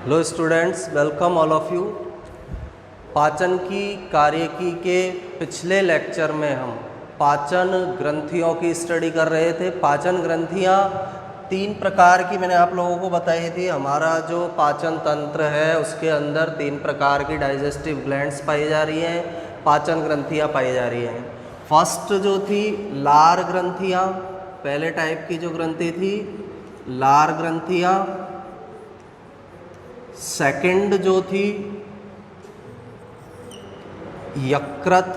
Hello students, welcome all of you. पाचन की कार्यकी के पिछले लेक्चर में हम पाचन ग्रंथियों की स्टडी कर रहे थे। पाचन ग्रंथियाँ तीन प्रकार की मैंने आप लोगों को बताई थी। हमारा जो पाचन तंत्र है उसके अंदर तीन प्रकार की डाइजेस्टिव ग्लैंड्स पाई जा रही हैं, पाचन ग्रंथियाँ पाई जा रही हैं। फर्स्ट जो थी लार ग्रंथियाँ, पहले टाइप की जो ग्रंथि थी लार ग्रंथियाँ। सेकंड जो थी यकृत,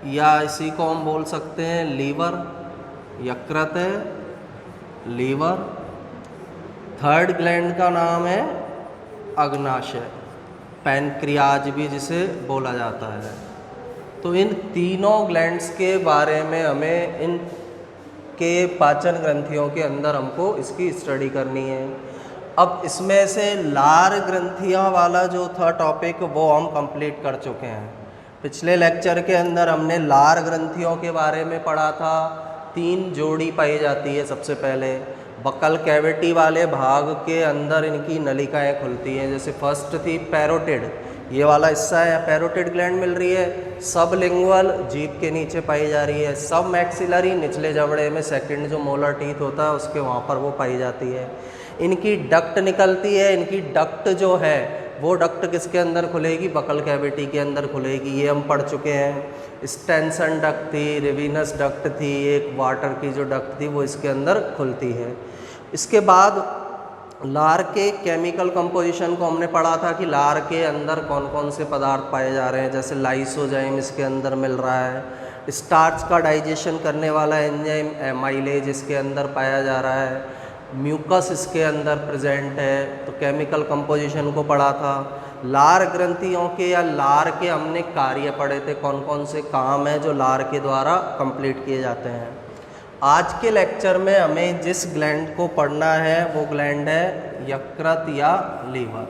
या इसी को हम बोल सकते हैं लीवर। यकृत है, लीवर। थर्ड ग्लैंड का नाम है अग्नाशय, पैनक्रियाज भी जिसे बोला जाता है। तो इन तीनों ग्लैंड्स के बारे में हमें इन के पाचन ग्रंथियों के अंदर हमको इसकी स्टडी करनी है। अब इसमें से लार ग्रंथियाँ वाला जो था टॉपिक वो हम कंप्लीट कर चुके हैं। पिछले लेक्चर के अंदर हमने लार ग्रंथियों के बारे में पढ़ा था। तीन जोड़ी पाई जाती है। सबसे पहले बकल कैविटी वाले भाग के अंदर इनकी नलिकाएं खुलती हैं। जैसे फर्स्ट थी पैरोटिड, ये वाला हिस्सा है, पैरोटिड ग्लैंड मिल रही है। सब लिंगुअल जीभ के नीचे पाई जा रही है। सब मैक्सिलरी निचले जबड़े में सेकंड जो मोलर टीथ होता है उसके वहाँ पर वो पाई जाती है। इनकी डक्ट निकलती है। इनकी डक्ट जो है वो डक्ट किसके अंदर खुलेगी? बकल कैविटी के अंदर खुलेगी। ये हम पढ़ चुके हैं। स्टेंसन डक्ट थी, रिवीनस डक्ट थी, एक वाटर की जो डक्ट थी वो इसके अंदर खुलती है। इसके बाद लार के केमिकल कंपोजिशन को हमने पढ़ा था कि लार के अंदर कौन कौन से पदार्थ पाए जा रहे हैं। जैसे लाइसोजाइम इसके अंदर मिल रहा है। स्टार्च का डाइजेशन करने वाला एंजाइम एमाइलेज इसके अंदर पाया जा रहा है। म्यूकस इसके अंदर प्रेजेंट है। तो केमिकल कंपोजिशन को पढ़ा था। लार ग्रंथियों के या लार के हमने कार्य पढ़े थे, कौन कौन से काम हैं जो लार के द्वारा कंप्लीट किए जाते हैं। आज के लेक्चर में हमें जिस ग्लैंड को पढ़ना है वो ग्लैंड है यकृत या लीवर।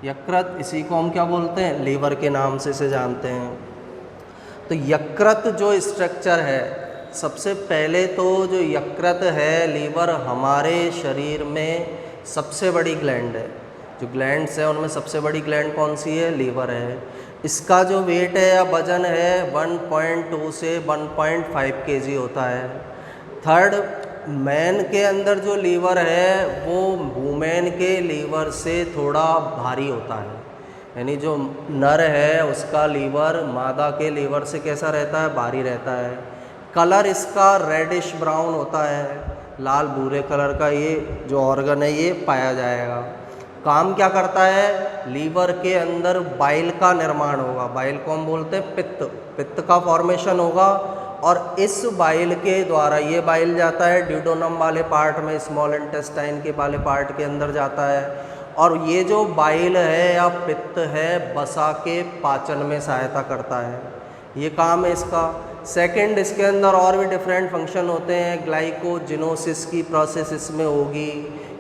यकृत, इसी को हम क्या बोलते हैं? लीवर के नाम से इसे जानते हैं। तो यकृत जो स्ट्रक्चर है, सबसे पहले तो जो यकृत है लीवर हमारे शरीर में सबसे बड़ी ग्लैंड है। जो ग्लैंड्स हैं उनमें सबसे बड़ी ग्लैंड कौन सी है? लीवर है। इसका जो वेट है या वजन है 1.2 से 1.5 kg होता है। थर्ड, मैन के अंदर जो लीवर है वो वुमेन के लीवर से थोड़ा भारी होता है। यानी जो नर है उसका लीवर मादा के लीवर से कैसा रहता है? भारी रहता है। कलर इसका रेडिश ब्राउन होता है, लाल भूरे कलर का ये जो ऑर्गन है ये पाया जाएगा। काम क्या करता है? लीवर के अंदर बाइल का निर्माण होगा। बाइल को हम बोलते हैं पित्त। पित्त का फॉर्मेशन होगा और इस बाइल के द्वारा ये बाइल जाता है ड्यूडोनम वाले पार्ट में, स्मॉल इंटेस्टाइन के वाले पार्ट के अंदर जाता है। और ये जो बाइल है या पित्त है वसा के पाचन में सहायता करता है। ये काम है इसका। सेकंड, इसके अंदर और भी डिफरेंट फंक्शन होते हैं। ग्लाइकोजिनोसिस की प्रोसेस इसमें होगी,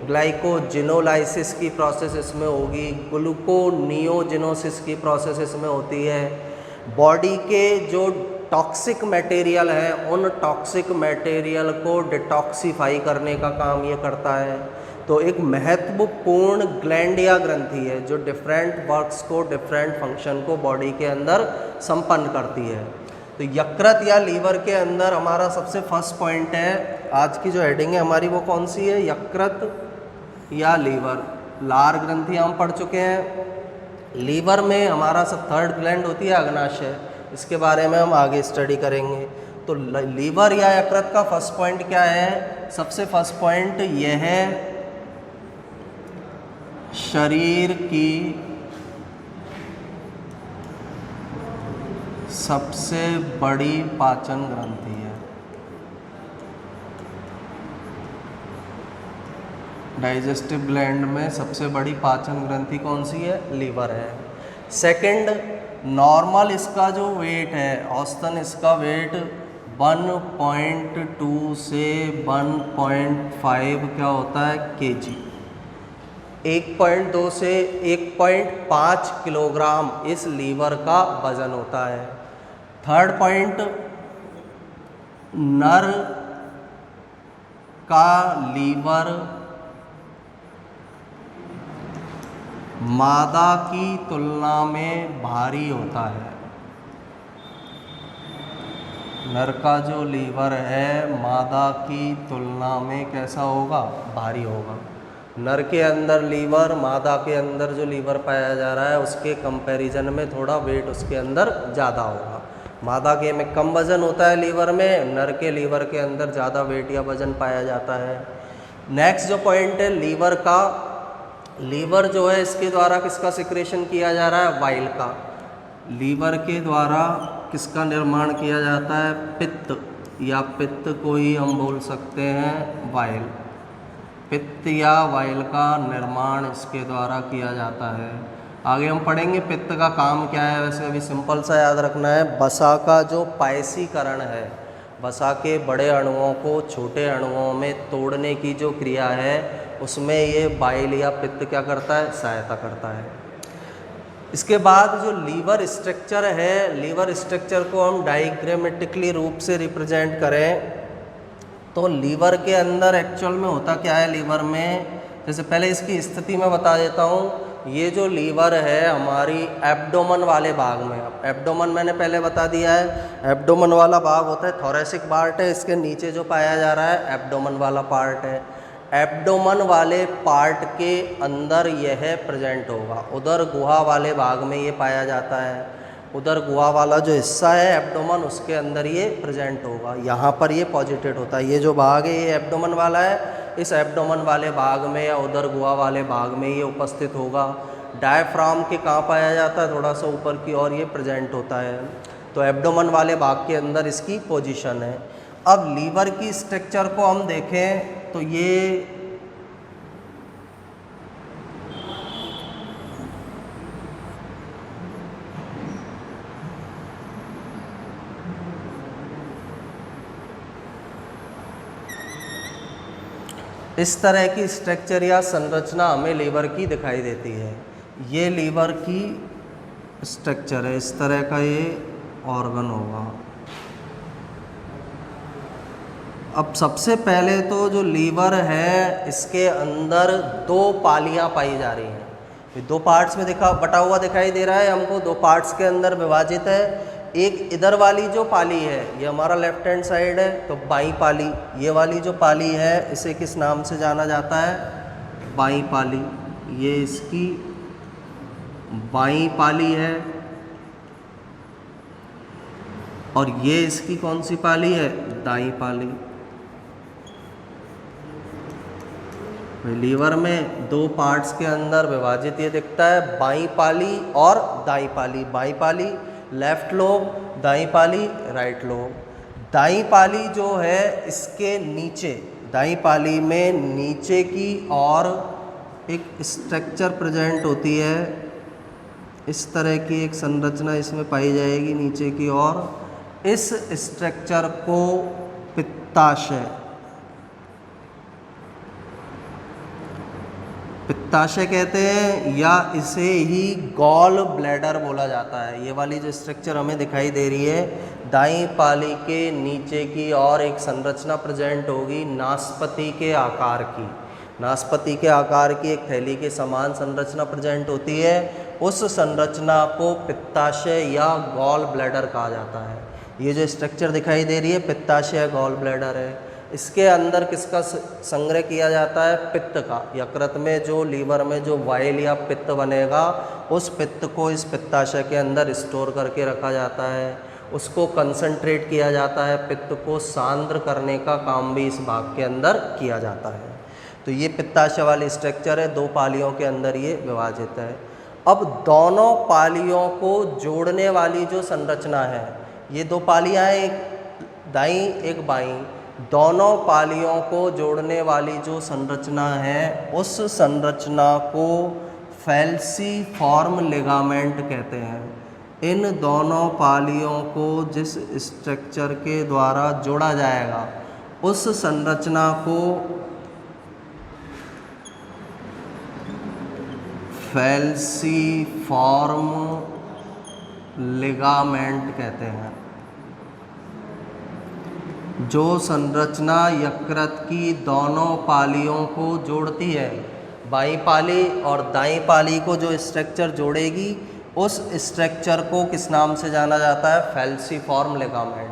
ग्लाइकोजिनोलाइसिस की प्रोसेस इसमें होगी, ग्लूकोनियोजिनोसिस की प्रोसेस इसमें होती है। बॉडी के जो टॉक्सिक मटेरियल है उन टॉक्सिक मटेरियल को डिटॉक्सिफाई करने का काम ये करता है। तो एक महत्वपूर्ण ग्लैंड या ग्रंथि है जो डिफरेंट वर्क्स को, डिफरेंट फंक्शन को बॉडी के अंदर संपन्न करती है। तो यकृत या लीवर के अंदर हमारा सबसे फर्स्ट पॉइंट है, आज की जो हेडिंग है हमारी वो कौन सी है? यकृत या लीवर। लार ग्रंथियाँ हम पढ़ चुके हैं। लीवर में हमारा सब थर्ड ग्लैंड होती है अग्नाशय। इसके बारे में हम आगे स्टडी करेंगे। तो लीवर या यकृत का फर्स्ट पॉइंट क्या है? सबसे फर्स्ट पॉइंट यह है शरीर की सबसे बड़ी पाचन ग्रंथि है। डाइजेस्टिव ग्लैंड में सबसे बड़ी पाचन ग्रंथि कौन सी है? लीवर है। सेकंड, नॉर्मल इसका जो वेट है, औसतन इसका वेट 1.2 से 1.5 क्या होता है? kg। 1.2 से 1.5 किलोग्राम इस लीवर का वजन होता है। थर्ड पॉइंट, नर का लीवर मादा की तुलना में भारी होता है। नर का जो लीवर है मादा की तुलना में कैसा होगा? भारी होगा। नर के अंदर लीवर, मादा के अंदर जो लीवर पाया जा रहा है उसके कंपैरिजन में थोड़ा वेट उसके अंदर ज़्यादा होगा। मादा के में कम वजन होता है लीवर में, नर के लीवर के अंदर ज़्यादा वेट या वजन पाया जाता है। नेक्स्ट जो पॉइंट है लीवर का, लीवर जो है इसके द्वारा किसका सिक्रेशन किया जा रहा है? वाइल का। लीवर के द्वारा किसका निर्माण किया जाता है? पित्त, या पित्त को ही हम बोल सकते हैं वाइल। पित्त या वाइल का निर्माण इसके द्वारा किया जाता है। आगे हम पढ़ेंगे पित्त का काम क्या है। वैसे अभी सिंपल सा याद रखना है, वसा का जो पायसीकरण है, वसा के बड़े अणुओं को छोटे अणुओं में तोड़ने की जो क्रिया है उसमें ये बाइल या पित्त क्या करता है? सहायता करता है। इसके बाद जो लीवर स्ट्रक्चर है, लीवर स्ट्रक्चर को हम डायग्रामेटिकली रूप से रिप्रेजेंट करें तो लीवर के अंदर एक्चुअल में होता क्या है? लीवर में जैसे पहले इसकी स्थिति मैं बता देता हूँ। ये जो लीवर है हमारी एब्डोमन वाले भाग में, एब्डोमन मैंने पहले बता दिया है, एब्डोमन वाला भाग होता है थोरेसिक पार्ट है, इसके नीचे जो पाया जा रहा है एब्डोमन वाला पार्ट है। एब्डोमन वाले पार्ट के अंदर यह प्रेजेंट होगा, उदर गुहा वाले भाग में ये पाया जाता है। उदर गुहा वाला जो हिस्सा है एब्डोमन उसके अंदर ये प्रेजेंट होगा, यहाँ पर ये पॉजिटेड होता है। ये जो भाग है ये एब्डोमन वाला है, इस एब्डोमन वाले भाग में या उदर गुहा वाले भाग में ये उपस्थित होगा। डायफ्राम के कहाँ पाया जाता है? थोड़ा सा ऊपर की ओर ये प्रेजेंट होता है। तो एब्डोमन वाले भाग के अंदर इसकी पोजीशन है। अब लीवर की स्ट्रक्चर को हम देखें तो ये इस तरह की स्ट्रक्चर या संरचना हमें लीवर की दिखाई देती है। ये लीवर की स्ट्रक्चर है, इस तरह का ये ऑर्गन होगा। अब सबसे पहले तो जो लीवर है इसके अंदर दो पालियां पाई जा रही हैं। ये दो पार्ट्स में बटा हुआ दिखाई दे रहा है हमको, दो पार्ट्स के अंदर विभाजित है। एक इधर वाली जो पाली है ये हमारा लेफ्ट हैंड साइड है, तो बाई पाली। ये वाली जो पाली है इसे किस नाम से जाना जाता है? बाई पाली। ये इसकी बाई पाली है और ये इसकी कौन सी पाली है? दाई पाली। लीवर में दो पार्ट्स के अंदर विभाजित ये दिखता है, बाई पाली और दाई पाली। बाई पाली लेफ्ट लोब, दाई पाली राइट लोब। दाई पाली जो है इसके नीचे, दाई पाली में नीचे की और एक स्ट्रक्चर प्रेजेंट होती है। इस तरह की एक संरचना इसमें पाई जाएगी नीचे की ओर। इस स्ट्रक्चर को पित्ताशय, पित्ताशय कहते हैं या इसे ही गॉल ब्लैडर बोला जाता है। ये वाली जो स्ट्रक्चर हमें दिखाई दे रही है, दाईं पाली के नीचे की और एक संरचना प्रेजेंट होगी नाशपाती के आकार की। नाशपाती के आकार की एक थैली के समान संरचना प्रेजेंट होती है। उस संरचना को पित्ताशय या गॉल ब्लैडर कहा जाता है। ये जो स्ट्रक्चर दिखाई दे रही है पित्ताशय गॉल ब्लैडर है। इसके अंदर किसका संग्रह किया जाता है? पित्त का। यकृत में जो लीवर में जो वाइल या पित्त बनेगा उस पित्त को इस पित्ताशय के अंदर स्टोर करके रखा जाता है। उसको कंसंट्रेट किया जाता है, पित्त को सांद्र करने का काम भी इस भाग के अंदर किया जाता है। तो ये पित्ताशय वाली स्ट्रक्चर है, दो पालियों के अंदर ये विभाजित है। अब दोनों पालियों को जोड़ने वाली जो संरचना है, ये दो पालियाँ हैं, एक दाईं एक बाईं, दोनों पालियों को जोड़ने वाली जो संरचना है उस संरचना को फैल्सीफॉर्म लिगामेंट कहते हैं। इन दोनों पालियों को जिस स्ट्रक्चर के द्वारा जोड़ा जाएगा उस संरचना को फैल्सीफॉर्म लिगामेंट कहते हैं। जो संरचना यकृत की दोनों पालियों को जोड़ती है बाईं पाली और दाईं पाली को जो स्ट्रक्चर जोड़ेगी उस स्ट्रक्चर को किस नाम से जाना जाता है? फैल्सीफॉर्म लिगामेंट।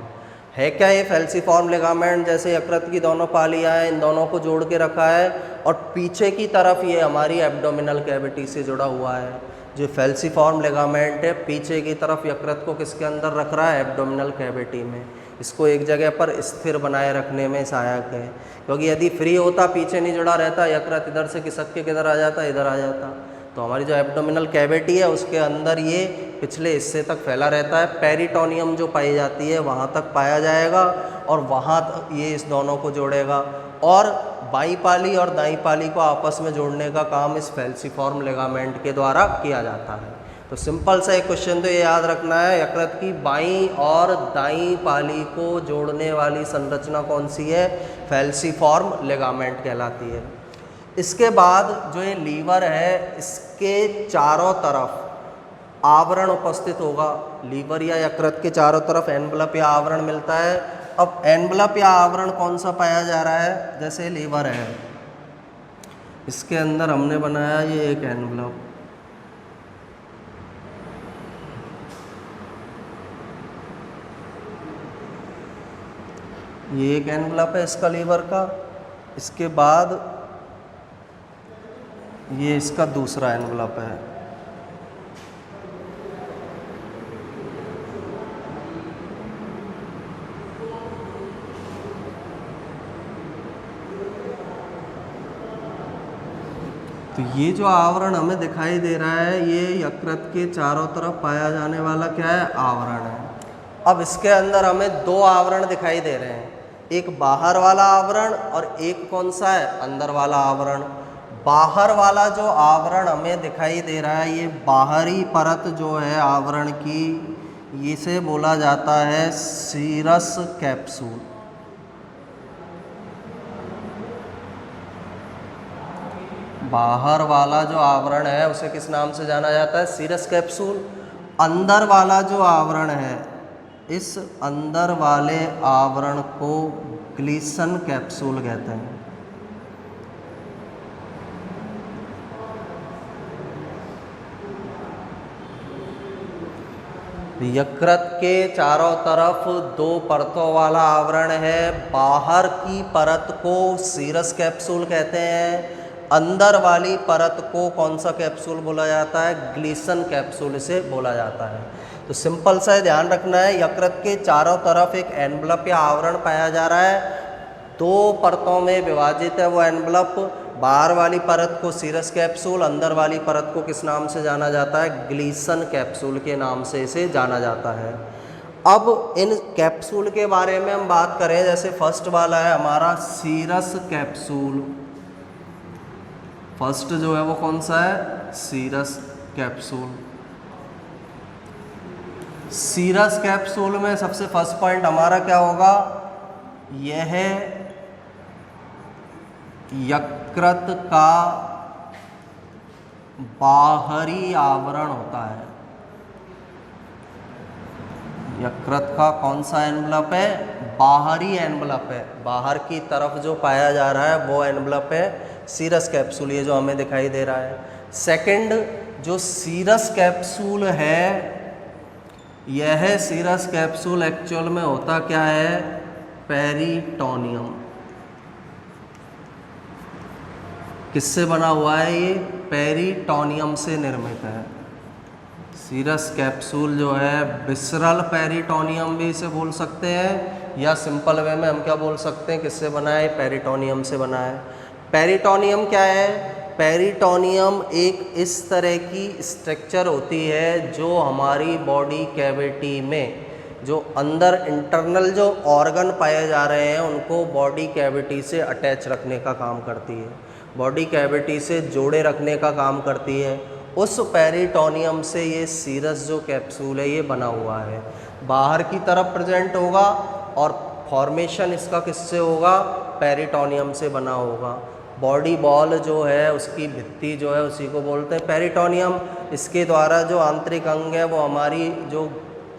है क्या ये फैल्सीफॉर्म लिगामेंट? जैसे यकृत की दोनों पालियाँ हैं, इन दोनों को जोड़ के रखा है और पीछे की तरफ ये हमारी एब्डोमिनल कैविटी से जुड़ा हुआ है। जो फैल्सीफॉर्म लिगामेंट है पीछे की तरफ यकृत को किसके अंदर रख रहा है? एब्डोमिनल कैविटी में। इसको एक जगह पर स्थिर बनाए रखने में सहायक है, क्योंकि यदि फ्री होता, पीछे नहीं जुड़ा रहता, यकृत इधर से खिसक के किधर आ जाता? इधर आ जाता। तो हमारी जो एब्डोमिनल कैविटी है उसके अंदर ये पिछले हिस्से तक फैला रहता है। पेरिटोनियम जो पाई जाती है वहाँ तक पाया जाएगा और वहाँ तक ये इस दोनों को जोड़ेगा और बाईं पाली और दाईं पाली को आपस में जोड़ने का काम इस फैल्सीफॉर्म लिगामेंट के द्वारा किया जाता है। तो सिंपल सा एक क्वेश्चन तो ये याद रखना है, यकृत की बाईं और दाईं पाली को जोड़ने वाली संरचना कौन सी है? फैल्सीफॉर्म लिगामेंट कहलाती है। इसके बाद जो ये लीवर है इसके चारों तरफ आवरण उपस्थित होगा। लीवर या यकृत के चारों तरफ एनवलप या आवरण मिलता है। अब एनवलप या आवरण कौन सा पाया जा रहा है? जैसे लीवर है, इसके अंदर हमने बनाया ये एक एनवलप, ये एक एनवलप है इसका लीवर का। इसके बाद ये इसका दूसरा एनवलप है। तो ये जो आवरण हमें दिखाई दे रहा है ये यकृत के चारों तरफ पाया जाने वाला क्या है? आवरण है। अब इसके अंदर हमें दो आवरण दिखाई दे रहे हैं, एक बाहर वाला आवरण और एक कौन सा है? अंदर वाला आवरण। बाहर वाला जो आवरण हमें दिखाई दे रहा है ये बाहरी परत जो है आवरण की, इसे बोला जाता है सीरस कैप्सूल। बाहर वाला जो आवरण है उसे किस नाम से जाना जाता है? Serous capsule. अंदर वाला जो आवरण है, इस अंदर वाले आवरण को ग्लीसन कैप्सूल कहते हैं। यकृत के चारों तरफ दो परतों वाला आवरण है। बाहर की परत को सीरस कैप्सूल कहते हैं, अंदर वाली परत को कौन सा कैप्सूल बोला जाता है? ग्लीसन कैप्सूल इसे बोला जाता है। तो सिंपल सा ध्यान रखना है, यकृत के चारों तरफ एक एनवलप या आवरण पाया जा रहा है, दो परतों में विभाजित है वो एनवलप। बाहर वाली परत को सीरस कैप्सूल, अंदर वाली परत को किस नाम से जाना जाता है? ग्लीसन कैप्सूल के नाम से इसे जाना जाता है। अब इन कैप्सूल के बारे में हम बात करें, जैसे फर्स्ट वाला है हमारा सीरस कैप्सूल। फर्स्ट जो है वो कौन सा है? Serous capsule. सीरस कैप्सूल में सबसे फर्स्ट पॉइंट हमारा क्या होगा? यह यकृत का बाहरी आवरण होता है। यकृत का कौन सा एनवलप है? बाहरी एनवलप है। बाहर की तरफ जो पाया जा रहा है वो एनवलप है सीरस कैप्सूल, ये जो हमें दिखाई दे रहा है। सेकंड जो सीरस कैप्सूल है, यह सीरस कैप्सूल एक्चुअल में होता क्या है? पेरिटोनियम। किससे बना हुआ है ये? पेरिटोनियम से निर्मित है। सीरस कैप्सूल जो है विसरल पेरिटोनियम भी इसे बोल सकते हैं, या सिंपल वे में हम क्या बोल सकते हैं? किससे बना है? पेरिटोनियम से बना है। पेरिटोनियम क्या है? पेरिटोनियम एक इस तरह की स्ट्रक्चर होती है जो हमारी बॉडी कैविटी में जो अंदर इंटरनल जो ऑर्गन पाए जा रहे हैं उनको बॉडी कैविटी से अटैच रखने का काम करती है, बॉडी कैविटी से जोड़े रखने का काम करती है। उस पेरिटोनियम से ये सीरस जो कैप्सूल है ये बना हुआ है, बाहर की तरफ प्रेजेंट होगा और फॉर्मेशन इसका किससे होगा? पेरिटोनियम से बना होगा। बॉडी बॉल जो है उसकी भित्ति जो है उसी को बोलते हैं पेरिटोनियम। इसके द्वारा जो आंतरिक अंग है वो हमारी जो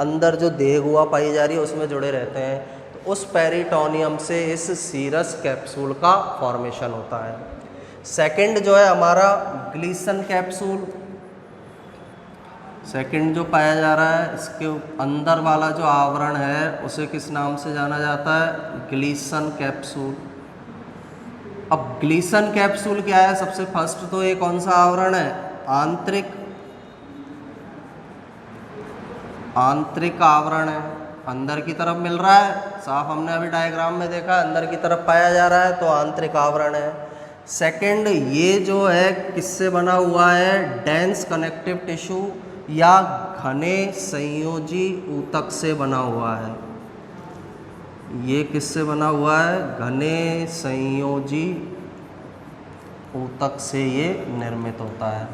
अंदर जो देह गुहा पाई जा रही है उसमें जुड़े रहते हैं। तो उस पेरिटोनियम से इस सीरस कैप्सूल का फॉर्मेशन होता है। सेकंड जो है हमारा ग्लीसन कैप्सूल, सेकंड जो पाया जा रहा है इसके अंदर वाला जो आवरण है उसे किस नाम से जाना जाता है? Glisson capsule. अब ग्लीसन कैप्सूल क्या है? सबसे फर्स्ट तो ये कौन सा आवरण है? आंतरिक आवरण है, अंदर की तरफ मिल रहा है, साफ हमने अभी डायग्राम में देखा अंदर की तरफ पाया जा रहा है, तो आंतरिक आवरण है। सेकंड, ये जो है किससे बना हुआ है? डेंस कनेक्टिव टिश्यू या घने संयोजी ऊतक से बना हुआ है। ये किससे बना हुआ है? घने संयोजी ऊतक से ये निर्मित होता है।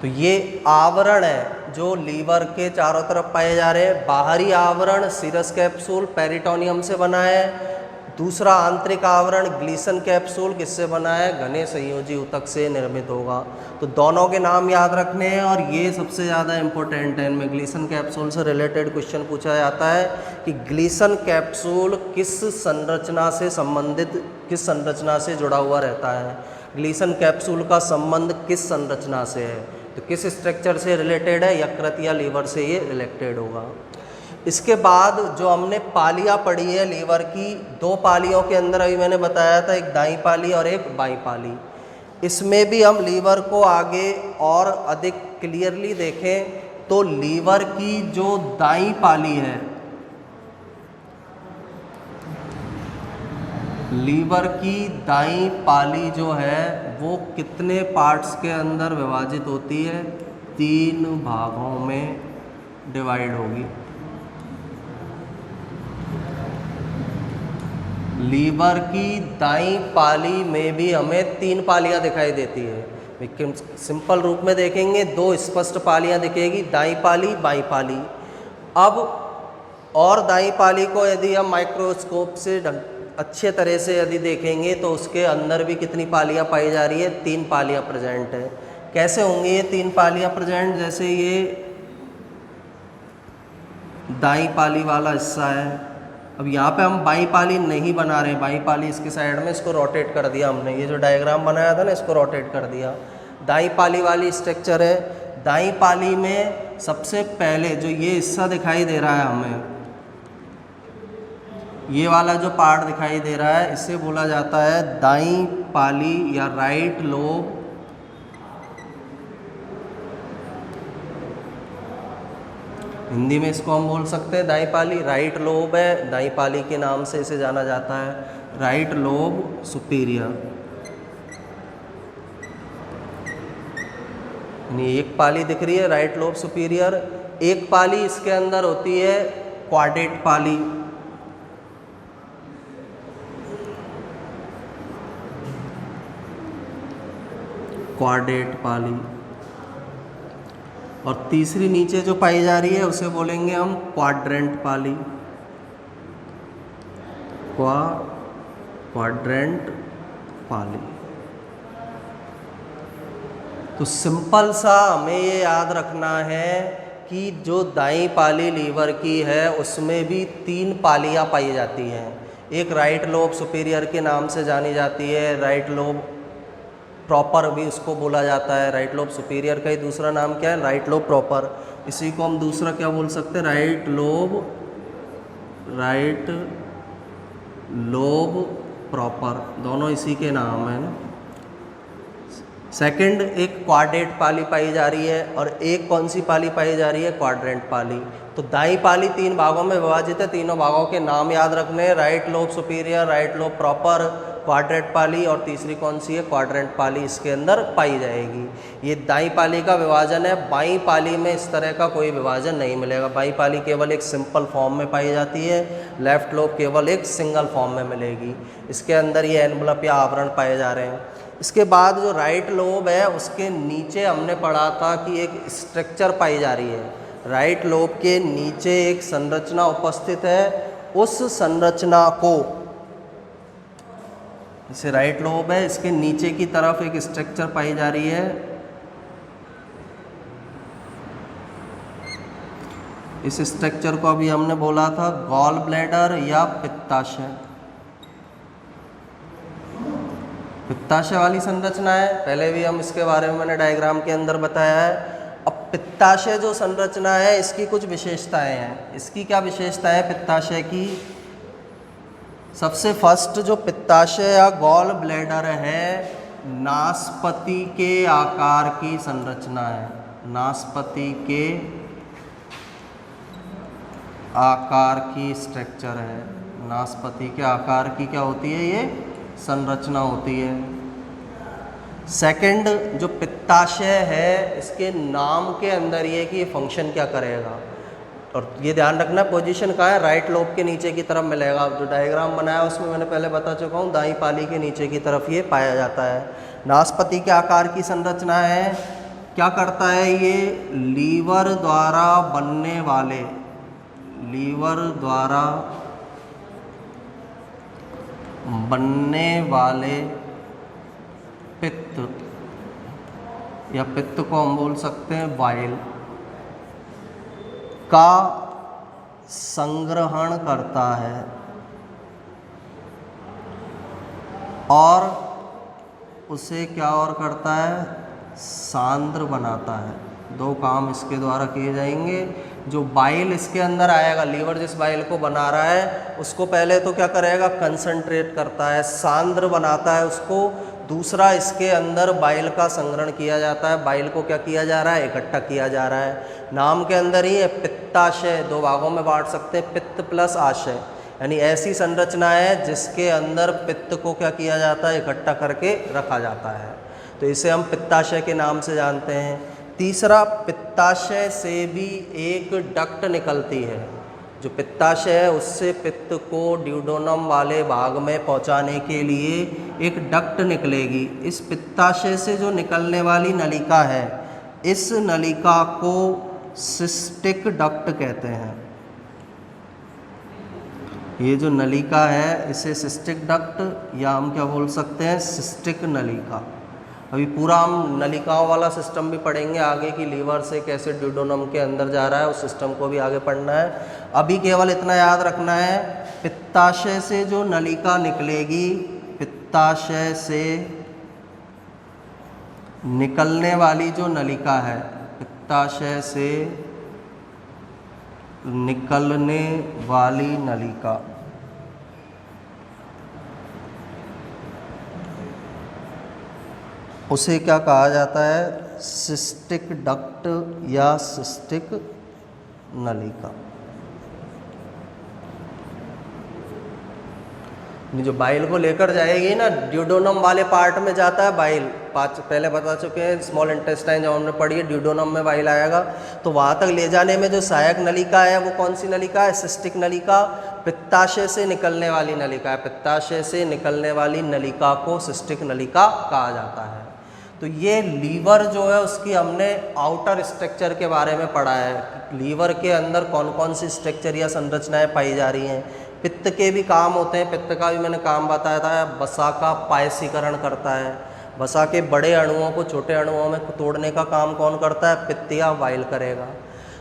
तो ये आवरण है जो लीवर के चारों तरफ पाए जा रहे हैं। बाहरी आवरण सीरस कैप्सूल पेरिटोनियम से बना है। दूसरा आंतरिक आवरण ग्लीसन कैप्सूल किससे बना है? घने संयोजी ऊतक से निर्मित होगा। तो दोनों के नाम याद रखने हैं और ये सबसे ज़्यादा इम्पोर्टेंट है। इनमें ग्लीसन कैप्सूल से रिलेटेड क्वेश्चन पूछा जाता है कि ग्लीसन कैप्सूल किस संरचना से संबंधित, किस संरचना से जुड़ा हुआ रहता है। ग्लीसन कैप्सूल का संबंध किस संरचना से है? तो किस स्ट्रक्चर से रिलेटेड है? यकृत या लीवर से ये रिलेटेड होगा। इसके बाद जो हमने पालियाँ पढ़ी है लीवर की, दो पालियों के अंदर अभी मैंने बताया था, एक दाईं पाली और एक बाईं पाली। इसमें भी हम लीवर को आगे और अधिक क्लियरली देखें तो लीवर की जो दाईं पाली है, लीवर की दाईं पाली जो है वो कितने पार्ट्स के अंदर विभाजित होती है? 3 भागों में डिवाइड होगी। लीवर की दाईं पाली में भी हमें 3 पालियाँ दिखाई देती है। लेकिन सिंपल रूप में देखेंगे 2 स्पष्ट पालियाँ दिखेगी, दाईं पाली बाईं पाली। अब और दाईं पाली को यदि हम माइक्रोस्कोप से अच्छे तरह से यदि देखेंगे तो उसके अंदर भी कितनी पालियाँ पाई जा रही है? 3 पालियाँ प्रेजेंट है। कैसे होंगी ये 3 पालियाँ प्रेजेंट? जैसे ये दाईं पाली वाला हिस्सा है। अब यहाँ पे हम बाईं पाली नहीं बना रहे, बाईं पाली इसके साइड में, इसको रोटेट कर दिया हमने। ये जो डायग्राम बनाया था ना, इसको रोटेट कर दिया। दाईं पाली वाली स्ट्रक्चर है। दाईं पाली में सबसे पहले जो ये हिस्सा दिखाई दे रहा है हमें, ये वाला जो पार्ट दिखाई दे रहा है, इसे बोला जाता है दाईं पाली या राइट लोब। हिंदी में इसको हम बोल सकते हैं दाईं पाली, राइट लोब है, दाईं पाली के नाम से इसे जाना जाता है, राइट लोब सुपीरियर। एक पाली दिख रही है राइट लोब सुपीरियर। एक पाली इसके अंदर होती है क्वाड्रेट पाली। क्वाड्रेट पाली। और तीसरी नीचे जो पाई जा रही है उसे बोलेंगे हम क्वाड्रेंट पाली। क्वाड्रेंट पाली। तो सिंपल सा हमें ये याद रखना है कि जो दाईं पाली लीवर की है उसमें भी 3 पालियाँ पाई जाती हैं। एक राइट लोब सुपीरियर के नाम से जानी जाती है, राइट लोब प्रॉपर भी उसको बोला जाता है। राइट लोब सुपीरियर का ही दूसरा नाम क्या है? Right lobe proper. इसी को हम दूसरा क्या बोल सकते हैं? राइट लोब प्रॉपर, दोनों इसी के नाम हैं। सेकंड, एक क्वाड्रेट पाली पाई जा रही है और एक कौन सी पाली पाई जा रही है? क्वाड्रेंट पाली। तो दाईं पाली 3 भागों में विभाजित है, तीनों भागों के नाम याद रखने हैं, right lobe superior, right lobe proper, quadrant पाली, और तीसरी कौन सी है? क्वाड्रेंट पाली इसके अंदर पाई जाएगी। ये दाईं पाली का विभाजन है। बाईं पाली में इस तरह का कोई विभाजन नहीं मिलेगा। बाईं पाली केवल एक सिंपल फॉर्म में पाई जाती है, लेफ्ट लोब केवल एक सिंगल फॉर्म में मिलेगी। इसके अंदर ये एनवलप या आवरण पाए जा रहे हैं। इसके बाद जो राइट लोब है उसके नीचे हमने पढ़ा था कि एक स्ट्रक्चर पाई जा रही है। राइट लोब के नीचे एक संरचना उपस्थित है। उस संरचना को, जैसे राइट लोब है, इसके नीचे की तरफ एक स्ट्रक्चर पाई जा रही है। इस स्ट्रक्चर को अभी हमने बोला था गॉल ब्लैडर या पित्ताशय। पित्ताशय वाली संरचना है, पहले भी हम इसके बारे में मैंने डायग्राम के अंदर बताया है। अब पित्ताशय जो संरचना है इसकी कुछ विशेषताएं हैं। इसकी क्या विशेषता है पित्ताशय की? सबसे फर्स्ट जो पित्ताशय या गॉल ब्लैडर है, नाशपाती के आकार की संरचना है। नाशपाती के आकार की स्ट्रक्चर है। नाशपाती के आकार की क्या होती है? ये संरचना होती है। सेकंड जो पित्ताशय है, इसके नाम के अंदर ये कि ये फंक्शन क्या करेगा, और ये ध्यान रखना पोजीशन कहाँ है, राइट लोब के नीचे की तरफ मिलेगा। जो डायग्राम बनाया उसमें मैंने पहले बता चुका हूँ, दाईं पाली के नीचे की तरफ ये पाया जाता है। नाशपाती के आकार की संरचना है। क्या करता है ये? लीवर द्वारा बनने वाले, लीवर द्वारा बनने वाले पित्त, या पित्त को हम बोल सकते हैं बाइल, का संग्रहण करता है और उसे क्या और करता है? सांद्र बनाता है। दो काम इसके द्वारा किए जाएंगे। जो बाइल इसके अंदर आएगा, लीवर जिस बाइल को बना रहा है उसको पहले तो क्या करेगा? कंसंट्रेट करता है, सांद्र बनाता है उसको। दूसरा, इसके अंदर बाइल का संग्रहण किया जाता है। बाइल को क्या किया जा रहा है? इकट्ठा किया जा रहा है। नाम के अंदर ही है पित्ताशय, दो भागों में बांट सकते हैं, पित्त प्लस आशय, यानी ऐसी संरचना है जिसके अंदर पित्त को क्या किया जाता है? इकट्ठा करके रखा जाता है। तो इसे हम पित्ताशय के नाम से जानते हैं। तीसरा, पित्ताशय से भी एक डक्ट निकलती है। जो पित्ताशय है उससे पित्त को ड्यूडोनम वाले भाग में पहुंचाने के लिए एक डक्ट निकलेगी। इस पित्ताशय से जो निकलने वाली नलिका है, इस नलिका को सिस्टिक डक्ट कहते हैं। ये जो नलिका है इसे सिस्टिक डक्ट, या हम क्या बोल सकते हैं? सिस्टिक नलिका। अभी पूरा हम नलिकाओं वाला सिस्टम भी पढ़ेंगे आगे, कि लीवर से कैसे ड्यूडोनम के अंदर जा रहा है, उस सिस्टम को भी आगे पढ़ना है। अभी केवल इतना याद रखना है, पित्ताशय से जो नलिका निकलेगी, पित्ताशय से निकलने वाली जो नलिका है, पित्ताशय से निकलने वाली नलिका, उसे क्या कहा जाता है? सिस्टिक डक्ट या सिस्टिक नलिका। जो बाइल को लेकर जाएगी ना, ड्यूडोनम वाले पार्ट में जाता है बाइल। पहले बता चुके हैं, स्मॉल इंटेस्टाइन जब हमने पढ़ी है, ड्यूडोनम में बाइल आएगा। तो वहाँ तक ले जाने में जो सहायक नलिका है वो कौन सी नलिका है? सिस्टिक नलिका। पित्ताशय से निकलने वाली नलिका है। पित्ताशय से निकलने वाली नलिका को सिस्टिक नलिका कहा जाता है। तो ये लीवर जो है उसकी हमने आउटर स्ट्रक्चर के बारे में पढ़ा है। लीवर के अंदर कौन कौन सी स्ट्रक्चर या संरचनाएं पाई जा रही हैं। पित्त के भी काम होते हैं, पित्त का भी मैंने काम बताया था। वसा का पायसीकरण करता है, वसा के बड़े अणुओं को छोटे अणुओं में तोड़ने का काम कौन करता है? पित्त या वाइल करेगा।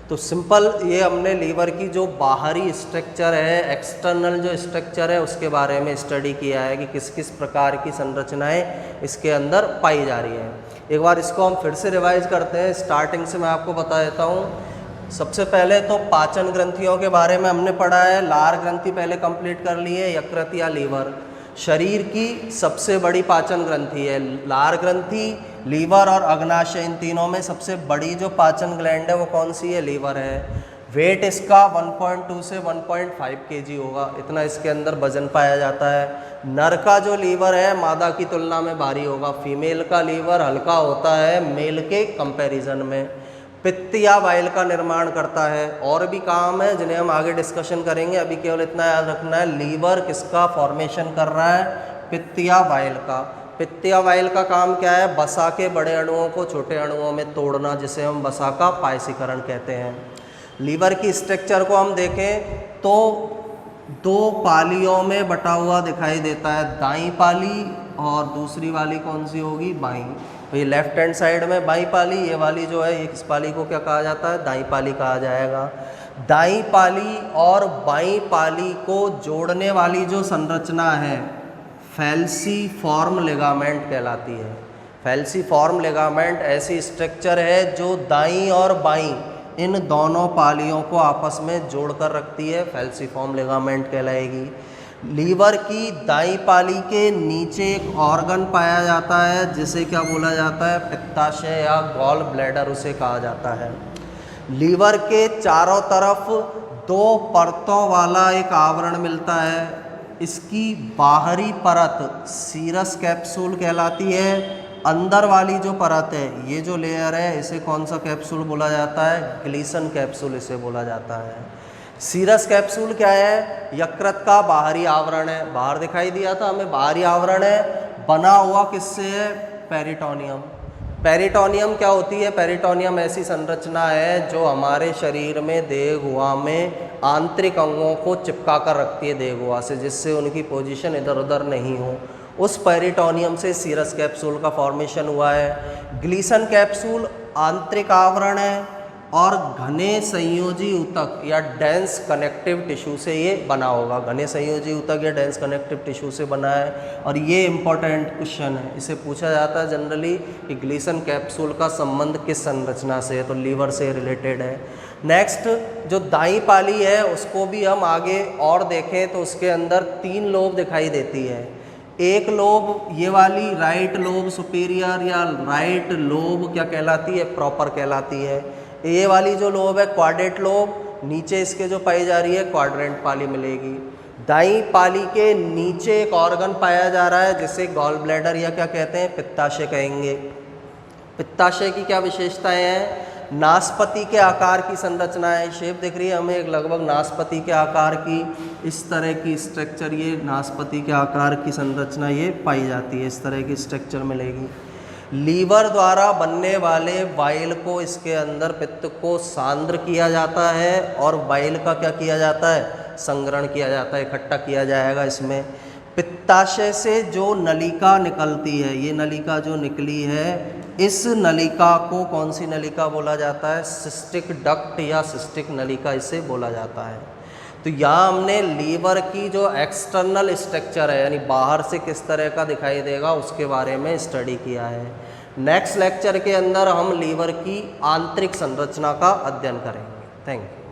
तो सिंपल ये हमने लीवर की जो बाहरी स्ट्रक्चर है, एक्सटर्नल जो स्ट्रक्चर है, उसके बारे में स्टडी किया है कि किस किस प्रकार की संरचनाएं इसके अंदर पाई जा रही हैं। एक बार इसको हम फिर से रिवाइज करते हैं। स्टार्टिंग से मैं आपको बता देता हूँ। सबसे पहले तो पाचन ग्रंथियों के बारे में हमने पढ़ा है। लार ग्रंथि पहले कंप्लीट कर ली है, यकृत या लीवर शरीर की सबसे बड़ी पाचन ग्रंथि है। लार ग्रंथि, लीवर और अग्नाशय, इन तीनों में सबसे बड़ी जो पाचन ग्लैंड है वो कौन सी है? लीवर है। वेट इसका 1.2 से 1.5 kg होगा, इतना इसके अंदर वजन पाया जाता है। नर का जो लीवर है मादा की तुलना में भारी होगा। फीमेल का लीवर हल्का होता है मेल के कंपैरिजन में। पित्त या वाइल का निर्माण करता है। और भी काम है जिन्हें हम आगे डिस्कशन करेंगे, अभी केवल इतना याद रखना है, लीवर किसका फॉर्मेशन कर रहा है? पित्त या वाइल का। पित्त या वाइल का काम क्या है? वसा के बड़े अणुओं को छोटे अणुओं में तोड़ना, जिसे हम वसा का पायसीकरण कहते हैं। लीवर की स्ट्रक्चर को हम देखें तो दो पालियों में बटा हुआ दिखाई देता है, दाईं पाली और दूसरी वाली कौन सी होगी? बाईं। तो ये लेफ्ट हैंड साइड में बाईं पाली, ये वाली जो है ये इस पाली को क्या कहा जाता है? दाईं पाली कहा जाएगा। दाईं पाली और बाईं पाली को जोड़ने वाली जो संरचना है फैल्सीफॉर्म लिगामेंट कहलाती है। फैल्सीफॉर्म लिगामेंट ऐसी स्ट्रक्चर है जो दाईं और बाईं इन दोनों पालियों को आपस में जोड़कर रखती है, फैल्सीफॉर्म लिगामेंट कहलाएगी। लीवर की दाईं पाली के नीचे एक ऑर्गन पाया जाता है जिसे क्या बोला जाता है, पित्ताशय या गॉल ब्लैडर उसे कहा जाता है। लीवर के चारों तरफ 2 परतों वाला एक आवरण मिलता है। इसकी बाहरी परत सीरस कैप्सूल कहलाती है। अंदर वाली जो परत है, ये जो लेयर है, इसे कौन सा कैप्सूल बोला जाता है, ग्लीसन कैप्सूल इसे बोला जाता है। सीरस कैप्सूल क्या है, यकृत का बाहरी आवरण है। बाहर दिखाई दिया था हमें, बाहरी आवरण है, बना हुआ किससे है, पेरिटोनियम। पेरिटोनियम क्या होती है, पेरिटोनियम ऐसी संरचना है जो हमारे शरीर में देह गुहा में आंतरिक अंगों को चिपका कर रखती है देह गुहा से, जिससे उनकी पोजीशन इधर उधर नहीं हो। उस पेरिटोनियम से सीरस कैप्सूल का फॉर्मेशन हुआ है। ग्लीसन कैप्सूल आंतरिक आवरण है और घने संयोजी ऊतक या डेंस कनेक्टिव टिश्यू से ये बना होगा। घने संयोजी ऊतक या डेंस कनेक्टिव टिश्यू से बना है। और ये इंपॉर्टेंट क्वेश्चन है, इसे पूछा जाता है जनरली कि ग्लीसन कैप्सूल का संबंध किस संरचना से है, तो लीवर से रिलेटेड है। नेक्स्ट जो दाईं पाली है उसको भी हम आगे और देखें तो उसके अंदर 3 लोब दिखाई देती है। एक लोब ये वाली राइट लोब सुपीरियर या राइट लोब क्या कहलाती है, प्रॉपर कहलाती है। ये वाली जो लोब है क्वाड्रेंट लोब, नीचे इसके जो पाई जा रही है क्वाड्रेंट पाली मिलेगी। दाईं पाली के नीचे एक ऑर्गन पाया जा रहा है जिसे गॉल ब्लैडर या क्या कहते हैं, पित्ताशय कहेंगे। पित्ताशय की क्या विशेषताएं हैं, नाशपाती के आकार की संरचना है। शेप दिख रही है हमें एक लगभग नाशपाती के आकार की, इस तरह की स्ट्रक्चर, ये नाशपाती के आकार की संरचना ये पाई जाती है, इस तरह की स्ट्रक्चर मिलेगी। लीवर द्वारा बनने वाले बाइल को इसके अंदर पित्त को सांद्र किया जाता है और बाइल का क्या किया जाता है, संग्रहण किया जाता है, इकट्ठा किया जाएगा इसमें। पित्ताशय से जो नलिका निकलती है, ये नलिका जो निकली है, इस नलिका को कौन सी नलिका बोला जाता है, सिस्टिक डक्ट या सिस्टिक नलिका इसे बोला जाता है। तो यहाँ हमने लीवर की जो एक्सटर्नल स्ट्रक्चर है यानी बाहर से किस तरह का दिखाई देगा उसके बारे में स्टडी किया है। नेक्स्ट लेक्चर के अंदर हम लीवर की आंतरिक संरचना का अध्ययन करेंगे। Thank you.